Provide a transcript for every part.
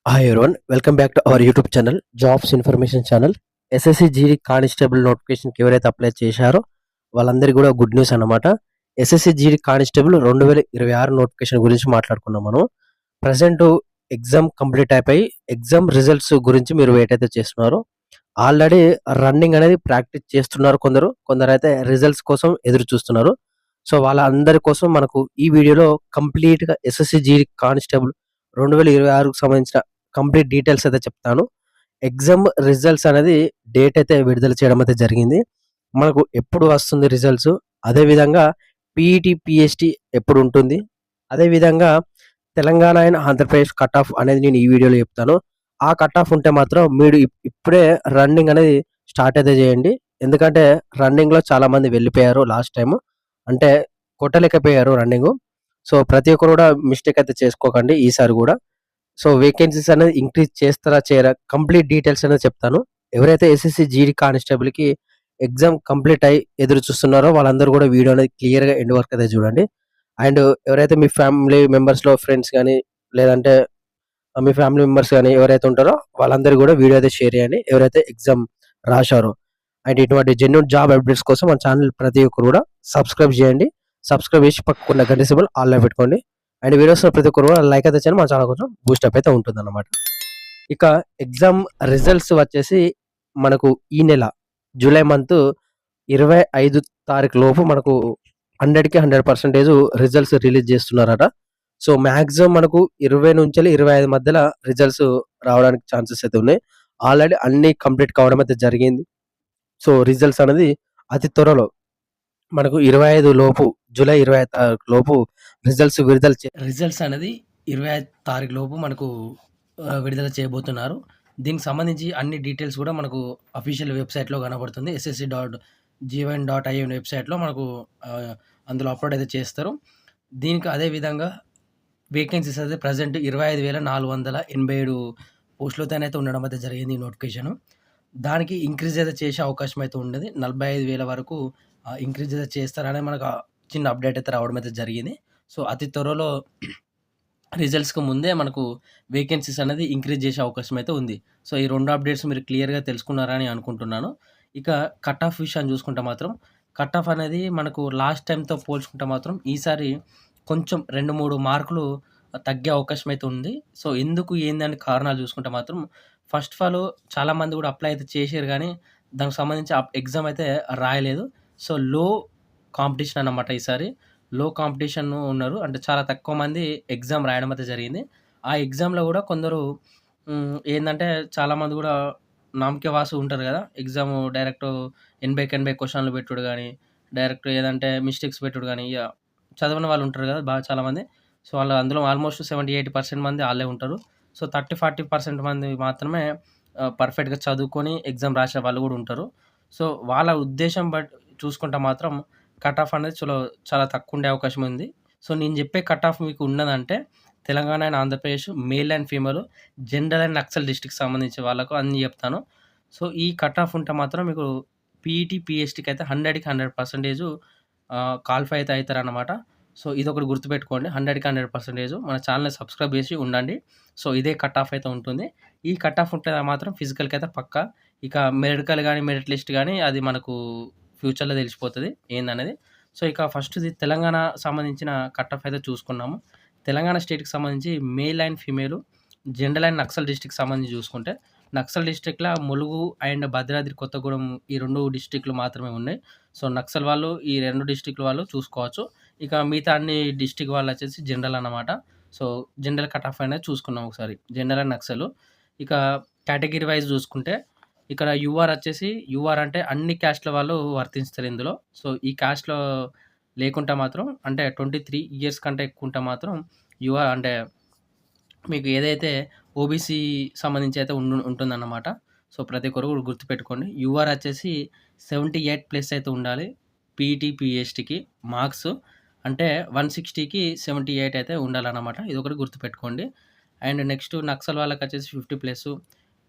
Hi everyone. Welcome back to our YouTube channel jobs information channel. SSC GD constable నోటిఫికేషన్కి ఎవరైతే apply చేశారో వాళ్ళందరికీ కూడా గుడ్ న్యూస్ అన్నమాట. ఎస్ఎస్సి జీడీ కానిస్టేబుల్ 2026 నోటిఫికేషన్ గురించి మాట్లాడుకున్నాం మనం. ప్రజెంట్ ఎగ్జామ్ కంప్లీట్ అయిపోయి ఎగ్జామ్ రిజల్ట్స్ గురించి మీరు వెయిట్ అయితే చేస్తున్నారో ఆల్రెడీ రన్నింగ్ అనేది ప్రాక్టీస్ చేస్తున్నారు కొందరైతే రిజల్ట్స్ కోసం ఎదురు చూస్తున్నారు. సో వాళ్ళందరి కోసం మనకు ఈ వీడియోలో కంప్లీట్గా ఎస్ఎస్సి జీడీ కానిస్టేబుల్ 2026కు సంబంధించిన కంప్లీట్ డీటెయిల్స్ అయితే చెప్తాను. ఎగ్జామ్ రిజల్ట్స్ అనేది డేట్ అయితే విడుదల చేయడం అయితే జరిగింది. మనకు ఎప్పుడు వస్తుంది రిజల్ట్స్, అదేవిధంగా పీఈటీ, పీఎస్టీ ఎప్పుడు ఉంటుంది, అదేవిధంగా Telangana and Andhra Pradesh cut off అనేది నేను ఈ వీడియోలో చెప్తాను. ఆ కట్ ఆఫ్ ఉంటే మాత్రం మీరు ఇప్పుడే రన్నింగ్ అనేది స్టార్ట్ అయితే చేయండి. ఎందుకంటే రన్నింగ్లో చాలా మంది వెళ్ళిపోయారు లాస్ట్ టైం, అంటే కొట్టలేకపోయారు రన్నింగ్. సో ప్రతి ఒక్కరు కూడా మిస్టేక్ అయితే చేసుకోకండి ఈసారి కూడా. సో వేకెన్సీస్ అనేది ఇంక్రీజ్ చేస్తారా చేయరా కంప్లీట్ డీటెయిల్స్ అనేది చెప్తాను. ఎవరైతే ఎస్ఎస్సి జీడీ కానిస్టేబుల్కి ఎగ్జామ్ కంప్లీట్ అయ్యి ఎదురు చూస్తున్నారో వాళ్ళందరూ కూడా వీడియో అనేది క్లియర్గా ఎండ్ వరకు అయితే చూడండి. అండ్ ఎవరైతే మీ ఫ్యామిలీ మెంబర్స్లో ఫ్రెండ్స్ కానీ లేదంటే మీ ఫ్యామిలీ మెంబర్స్ కానీ ఎవరైతే ఉంటారో వాళ్ళందరూ కూడా వీడియో అయితే షేర్ చేయండి, ఎవరైతే ఎగ్జామ్ రాశారో. అండ్ ఇటువంటి జెన్యూన్ జాబ్ అప్డేట్స్ కోసం మన ఛానల్ ప్రతి ఒక్కరు కూడా సబ్స్క్రైబ్ చేయండి. సబ్స్క్రైబ్ చేసి పక్కకున్న గంట సింబల్ ఆన్లో పెట్టుకోండి. అండ్ వీడియోస్ ప్రతి ఒక్కరు కూడా లైక్ అయితే చేయండి, మన ఛానల్ కొంచెం బూస్టప్ అయితే ఉంటుంది అన్నమాట. ఇక ఎగ్జామ్ రిజల్ట్స్ వచ్చేసి మనకు ఈ నెల జూలై మంత్ 25 తారీఖు లోపు మనకు 100కి 100% రిజల్ట్స్ రిలీజ్ చేస్తున్నారట. సో మ్యాక్సిమం మనకు 20 నుంచి 25 మధ్యలో రిజల్ట్స్ రావడానికి ఛాన్సెస్ అయితే ఉన్నాయి. ఆల్రెడీ అన్ని కంప్లీట్ కావడం అయితే జరిగింది. సో రిజల్ట్స్ అనేది అతి త్వరలో మనకు 25 లోపు, జూలై 25 తారీఖు లోపు రిజల్ట్స్ అనేది 25 తారీఖు లోపు మనకు విడుదల చేయబోతున్నారు. దీనికి సంబంధించి అన్ని డీటెయిల్స్ కూడా మనకు అఫీషియల్ వెబ్సైట్లో కనబడుతుంది. ssc.gvn.in వెబ్సైట్లో మనకు అందులో అప్లోడ్ అయితే చేస్తారు. దీనికి అదేవిధంగా వేకెన్సీస్ అయితే ప్రజెంట్ 25,487 పోస్టులతోనైతే ఉండడం అయితే జరిగింది ఈ నోటిఫికేషన్. దానికి ఇంక్రీజ్ అయితే చేసే అవకాశం అయితే ఉండేది. 45,000 వరకు ఇంక్రీజ్ అయితే చేస్తారని మనకు చిన్న అప్డేట్ అయితే రావడం అయితే జరిగింది. సో అతి త్వరలో రిజల్ట్స్కి ముందే మనకు వేకెన్సీస్ అనేది ఇంక్రీజ్ చేసే అవకాశం అయితే ఉంది. సో ఈ 2 అప్డేట్స్ మీరు క్లియర్గా తెలుసుకున్నారని అనుకుంటున్నాను. ఇక కట్ ఆఫ్ విషయాన్ని చూసుకుంటే మాత్రం కట్ ఆఫ్ అనేది మనకు లాస్ట్ టైంతో పోల్చుకుంటే మాత్రం ఈసారి కొంచెం 2-3 మార్కులు తగ్గే అవకాశం అయితే ఉంది. సో ఎందుకు ఏందని కారణాలు చూసుకుంటే మాత్రం ఫస్ట్ ఆఫ్ ఆల్ చాలామంది కూడా అప్లై అయితే చేశారు, కానీ దానికి సంబంధించి ఎగ్జామ్ అయితే రాయలేదు. సో లో కాంపిటీషన్ అన్నమాట. ఈసారి లో కాంపిటీషన్ ఉన్నారు, అంటే చాలా తక్కువ మంది ఎగ్జామ్ రాయడం అయితే జరిగింది. ఆ ఎగ్జామ్లో కూడా కొందరు ఏంటంటే చాలామంది కూడా నామకే వాసు ఉంటారు కదా, ఎగ్జామ్ డైరెక్ట్ 80 క్వశ్చన్లు పెట్టుడు కానీ, డైరెక్ట్ ఏదంటే మిస్టేక్స్ పెట్టుడు కానీ, ఇక చదవని వాళ్ళు ఉంటారు కదా బాగా చాలామంది. సో వాళ్ళు అందులో ఆల్మోస్ట్ 70-80% మంది వాళ్ళే ఉంటారు. సో 30-40% మంది మాత్రమే పర్ఫెక్ట్గా చదువుకొని ఎగ్జామ్ రాసే వాళ్ళు కూడా ఉంటారు. సో వాళ్ళ ఉద్దేశం బట్టి చూసుకుంటే మాత్రం కట్ ఆఫ్ అనేది చాలా తక్కువ ఉండే అవకాశం ఉంది. సో నేను చెప్పే కట్ ఆఫ్ మీకు ఉన్నదంటే Telangana and Andhra Pradesh male and female general and Naxal district సంబంధించి వాళ్ళకు అన్నీ చెప్తాను. సో ఈ కట్ ఆఫ్ ఉంటే మాత్రం మీకు పీఈటీ, పీఎస్టీకి అయితే 100కి 100% క్వాలిఫై అయితే అవుతారన్నమాట. సో ఇదొకటి గుర్తుపెట్టుకోండి, 100కి 100% మన ఛానల్ని సబ్స్క్రైబ్ చేసి ఉండండి. సో ఇదే కట్ ఆఫ్ అయితే ఉంటుంది. ఈ కట్ ఆఫ్ ఉంటే మాత్రం ఫిజికల్కి అయితే పక్కా. ఇక మెడికల్ కానీ మెరిట్ లిస్ట్ కానీ అది మనకు ఫ్యూచర్లో తెలిసిపోతుంది ఏందనేది. సో ఇక ఫస్ట్ది తెలంగాణ సంబంధించిన కట్ ఆఫ్ అయితే చూసుకున్నాము. తెలంగాణ స్టేట్కి సంబంధించి male and female general and Naxal district సంబంధించి చూసుకుంటే నక్సల్ డిస్ట్రిక్ట్లో ములుగు అండ్ భద్రాద్రి కొత్తగూడెం ఈ 2 డిస్ట్రిక్ట్లు మాత్రమే ఉన్నాయి. సో నక్సల్ వాళ్ళు ఈ 2 డిస్ట్రిక్ట్ల వాళ్ళు చూసుకోవచ్చు. ఇక మిగతా అన్ని డిస్ట్రిక్ట్ వాళ్ళు వచ్చేసి జనరల్ అన్నమాట. సో జనరల్ కట్ ఆఫ్ అనేది చూసుకున్నాం ఒకసారి, జనరల్ అండ్ నక్సల్. ఇక కేటగిరీ వైజ్ చూసుకుంటే ఇక్కడ యూఆర్ వచ్చేసి, యూఆర్ అంటే అన్ని క్యాస్ట్ల వాళ్ళు వర్తిస్తారు ఇందులో. సో ఈ క్యాస్ట్లో లేకుంటే మాత్రం, అంటే 23 ఇయర్స్ కంటే ఎక్కువ ఉంటే మాత్రం యూఆర్ అంటే మీకు ఏదైతే ఓబీసీ సంబంధించి అయితే ఉంటుందన్నమాట. సో ప్రతి ఒక్కరు కూడా గుర్తుపెట్టుకోండి. యూఆర్ వచ్చేసి 78+ అయితే ఉండాలి. పీఈటీ, పీఎస్టీకి మార్క్స్ అంటే 160కి 78 అయితే ఉండాలన్నమాట. ఇది ఒకటి గుర్తుపెట్టుకోండి. అండ్ నెక్స్ట్ నక్సల్ వాళ్ళకి వచ్చేసి 50+.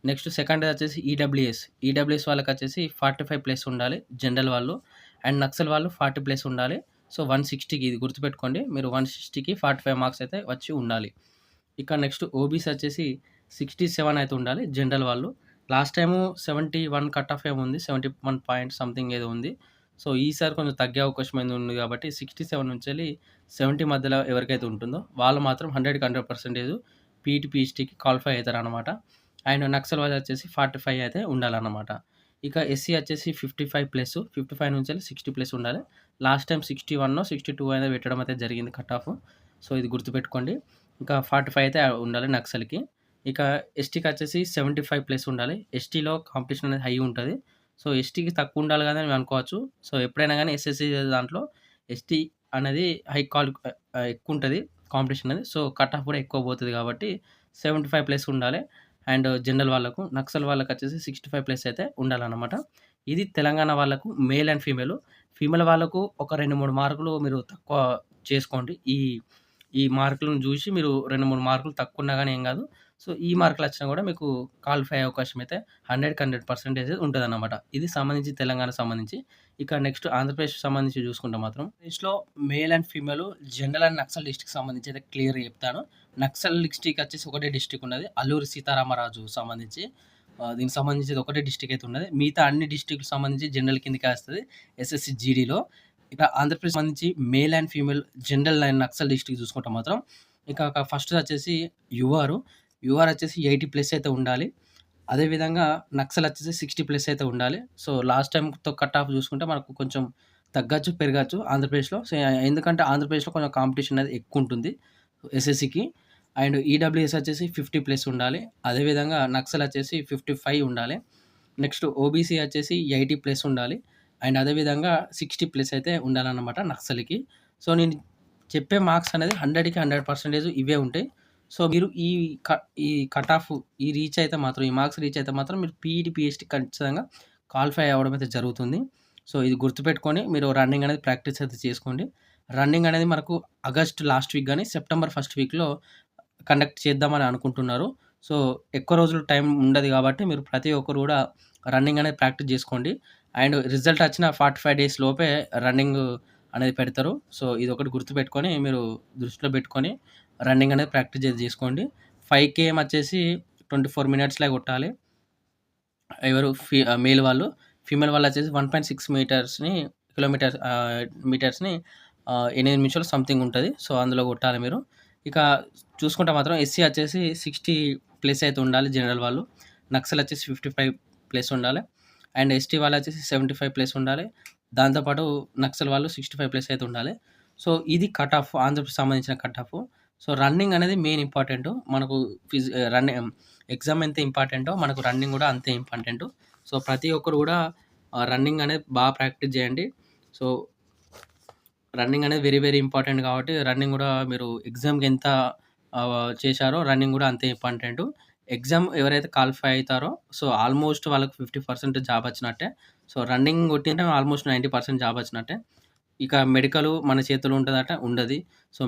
నెక్స్ట్ సెకండ్ వచ్చేసి ఈడబ్ల్యూఎస్ వాళ్ళకి వచ్చేసి 45+ ఉండాలి జనరల్ వాళ్ళు. అండ్ నక్సల్ వాళ్ళు 40+ ఉండాలి. సో 160కి, ఇది గుర్తుపెట్టుకోండి మీరు, 160కి 45 మార్క్స్ అయితే వచ్చి ఉండాలి. ఇక నెక్స్ట్ ఓబీసీ వచ్చేసి 67 అయితే ఉండాలి జనరల్ వాళ్ళు. లాస్ట్ టైము 71 కట్ ఆఫ్ ఏమో ఉంది. 71 పాయింట్ సంథింగ్ ఏదో ఉంది. సో, ఈసారి కొంచెం తగ్గే అవకాశం అనేది ఉంది కాబట్టి 67 నుంచెళ్ళి 70 మధ్యలో ఎవరికైతే ఉంటుందో వాళ్ళు మాత్రం 100కి 100% పీఈటీ, పీహెచ్‌డీకి క్వాలిఫై అయితారనమాట. అండ్ నక్సల్ వాళ్ళు వచ్చేసి 45 అయితే ఉండాలన్నమాట. ఇక ఎస్సీ వచ్చేసి 55+, 55 నుంచెల్లి 60+ ఉండాలి. లాస్ట్ టైమ్ 61 62 అనేది పెట్టడం అయితే జరిగింది కట్ ఆఫ్. సో, ఇది గుర్తుపెట్టుకోండి. ఇంకా 45 అయితే ఉండాలి నక్సల్‌కి. ఇక ఎస్టీకి వచ్చేసి 75+ ఉండాలి. ఎస్టీలో కాంపిటీషన్ అనేది హై ఉంటది. సో, ఎస్టీకి తక్కువ ఉండాలి కదా అని అనుకోవచ్చు. సో, ఎప్పుడైనా గానీ ఎస్ఎస్‌సీ దాంట్లో ఎస్టీ అనేది ఎక్కువుంటది కాంపిటీషన్ అనేది. సో, కట్ ఆఫ్ కూడా ఎక్కువ పోతది కాబట్టి 75+ ఉండాలి. అండ్ జనరల్ వాళ్ళకు, నక్సల్ వాళ్ళకొచ్చేసి 65+ అయితే ఉండాలన్నమాట. ఇది తెలంగాణ వాళ్ళకు మేల్ అండ్ ఫీమేల్. ఫీమేల్ వాళ్ళకు ఒక 2, 3 మార్కులు మీరు తక్కువ చేసుకోండి. ఈ మార్కులను జూసి మీరు 2, 3 మార్కులు తక్కువున్నా గానీ ఏం గాదు. సో, ఈ మార్కులొచ్చినా గూడా మీకు క్వాలిఫై అయ్యే అవకాశం అయితే 100కి 100% ఉంటదన్నమాట. ఇది సంబంధించి తెలంగాణకు సంబంధించి. ఇక నెక్స్ట్ ఆంధ్రప్రదేశ్‌కి సంబంధించి జూసుకుంటే మాత్రం ఆంధ్రప్రదేశ్‌లో male and female general and Naxal డిస్ట్రిక్ట్‌కి సంబంధించి అయితే క్లియర్‌గా చెప్తాను. నక్సల్ డిస్ట్రిక్ట్ వచ్చేసి ఒకటే డిస్ట్రిక్ట్ ఉన్నది. అల్లూరి సీతారామరాజు సంబంధించి. దీనికి సంబంధించి ఒకటే డిస్ట్రిక్ట్ అయితే ఉన్నది. మిగతా అన్ని డిస్ట్రిక్ట్‌కి సంబంధించి జనరల్ కిందకే వస్తది ఎస్ఎస్‌సి జీడీలో. ఇక ఆంధ్రప్రదేశ్ సంబంధించి male and female general and Naxal district చూసుకుంటే మాత్రం ఇక ఫస్ట్ వచ్చేసి యూఆర్. యూఆర్ వచ్చేసి 80+ అయితే ఉండాలి. అదేవిధంగా నక్సల్ వచ్చేసి 60+ అయితే ఉండాలి. సో, లాస్ట్ టైమ్‌తో కట్ ఆఫ్ చూసుకుంటే మనకు కొంచెం తగ్గచ్చు, పెరగచ్చు ఆంధ్రప్రదేశ్‌లో. సో, ఎందుకంటే ఆంధ్రప్రదేశ్‌లో కొంచెం కాంపిటీషన్ అనేది ఎక్కువుంటుంది ఎస్ఎస్‌సికి. అండ్ ఈడబ్ల్యూఎస్ వచ్చేసి 50+ ఉండాలి. అదేవిధంగా నక్సల్ వచ్చేసి 55 ఉండాలి. నెక్స్ట్ ఓబీసీ వచ్చేసి 80+ ఉండాలి. అండ్ అదేవిధంగా 60+ అయితే ఉండాలన్నమాట నక్సల్‌కి. సో, నేను చెప్పే మార్క్స్ అనేది 100కి 100% ఇవే ఉంటాయి. సో, మీరు ఈ కట్ ఆఫ్ రీచ్ అయితే మాత్రం ఈ మార్క్స్ రీచ్ అయితే మాత్రం మీరు పీఈటీ, పీహెచ్‌డీ ఖచ్చితంగా క్వాలిఫై అవ్వడం అయితే జరుగుతుంది. సో, ఇది గుర్తుపెట్టుకొని మీరు రన్నింగ్ అనేది ప్రాక్టీస్ అయితే చేసుకోండి. రన్నింగ్ అనేది మనకు ఆగస్ట్ లాస్ట్ వీక్ గాని, సెప్టెంబర్ ఫస్ట్ వీక్‌లో కండక్ట్ చేద్దామని అనుకుంటున్నారు. సో, ఎక్కువ రోజులు టైం ఉండదు కాబట్టి మీరు ప్రతి ఒక్కరు గూడా రన్నింగ్ అనేది ప్రాక్టీస్ జేసుకోండి. అండ్ రిజల్ట్ వచ్చిన 45 డేస్ లోపే రన్నింగ్ అనేది పెడతారు. సో, ఇదొకటి గుర్తుపెట్టుకొని మీరు దృష్టిలో పెట్టుకొని రన్నింగ్ అనేది ప్రాక్టీస్ చేసుకోండి. 5 కేఎం వచ్చేసి 24 మినిట్స్‌లో కొట్టాలి. ఎవరు మేల్ వాళ్ళు. ఫీమేల్ వాళ్ళు వచ్చేసి 1.6 మీటర్స్‌ని 8 నిమిషాలు సంథింగ్ ఉంటది. సో, అందులో కొట్టాలి మీరు. ఇక చూసుకుంటే మాత్రం ఎస్సీ వచ్చేసి 60+ అయితే ఉండాలి జనరల్ వాళ్ళు. నక్సల్ వచ్చేసి 55+ ఉండాలి. అండ్ ఎస్టీ వాళ్ళు వచ్చేసి 75+ ఉండాలి. దాంతో పాటు నక్సల్ వాళ్ళు 65+ అయితే ఉండాలి. సో, ఇది కట్ ఆఫ్ ఆంధ్రప్రదేశ్‌కి సంబంధించిన కట్ ఆఫ్. సో, రన్నింగ్ అనేది మెయిన్ ఇంపార్టెంటు. మనకు ఎగ్జామ్ ఎంత ఇంపార్టెంటో మనకు రన్నింగ్ గూడా అంతే ఇంపార్టెంటు. సో, ప్రతి ఒక్కరు గూడా రన్నింగ్ అనేది బాగా ప్రాక్టీస్ జేయండి. సో, రన్నింగ్ అనేది వెరీ, వెరీ ఇంపార్టెంట్ కాబట్టి రన్నింగ్ గూడా మీరు ఎగ్జామ్‌కి ఎంత చేశారో రన్నింగ్ గూడా అంతే ఇంపార్టెంటు. ఎగ్జామ్ ఎవరైతే క్వాలిఫై అయితారో సో, ఆల్మోస్ట్ వాళ్ళకి 50% జాబ్ వచ్చినట్టే. సో, రన్నింగ్ కొట్టింటే ఆల్మోస్ట్ 90% జాబ్ వచ్చినట్టే. ఇక మెడికల్ మన చేతిలో ఉంటదట? ఉండది. సో,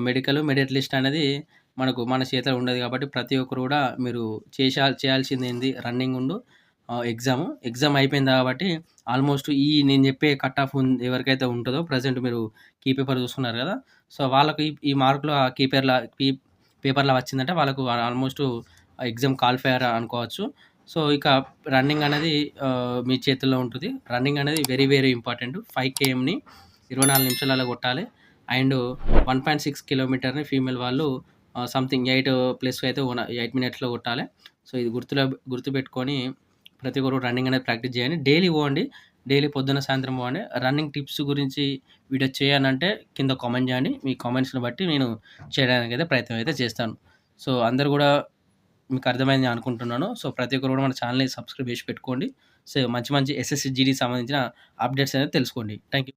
మెరిట్ లిస్ట్ అనేది మన చేతిలో ఉండదు కాబట్టి ప్రతి ఒక్కరు గూడా మీరు చేయాల్సిందేంది రన్నింగ్ ఎగ్జామ్. ఎగ్జామ్ అయిపోయింది కాబట్టి ఆల్మోస్ట్ నేను చెప్పే కట్ ఆఫ్ ఎవరికైతే ఉంటదో ప్రెజెంట్ మీరు కీ పేపర్ చూస్తున్నారు గదా! సో, వాళ్ళకి ఈ మార్కులు ఆ కీ పేపర్‌లో వచ్చిందంటే వాళ్ళకు ఆల్మోస్ట్ ఎగ్జామ్ క్వాలిఫై అయ్యారు అనుకోవచ్చు. సో, ఇక రన్నింగ్ అనేది మీ చేతుల్లో ఉంటది. రన్నింగ్ అనేది వెరీ, వెరీ ఇంపార్టెంట్. 5 కేఎంని 24 నిమిషాలలో కొట్టాలి. అండ్ 1.6 కిలోమీటర్‌ని ఫీమేల్ వాళ్ళు సంథింగ్ 8+ అయితే 8 మినిట్స్‌లో కొట్టాలి. సో, ఇది గుర్తుపెట్టుకొని ప్రతి ఒక్కరు రన్నింగ్ అనేది ప్రాక్టీస్ చేయండి. డైలీ పోండి. డైలీ పొద్దున, సాయంత్రం పోండి. రన్నింగ్ టిప్స్ గురించి వీడియో చేయాలంటే కింద కామెంట్ చేయండి. మీ కామెంట్స్‌ని బట్టి నేను చేయడానికైతే ప్రయత్నం అయితే చేస్తాను. సో, అందరూ గూడా మీకు అర్థమైందని అనుకుంటున్నాను. సో, ప్రతి ఒక్కరు కూడా మన ఛానెల్‌ని సబ్స్క్రైబ్ చేసి పెట్టుకోండి. సో, మంచి మంచి ఎస్ఎస్‌సి, జీడీకి సంబంధించిన అప్డేట్స్ అనేది తెలుసుకోండి. Thank you.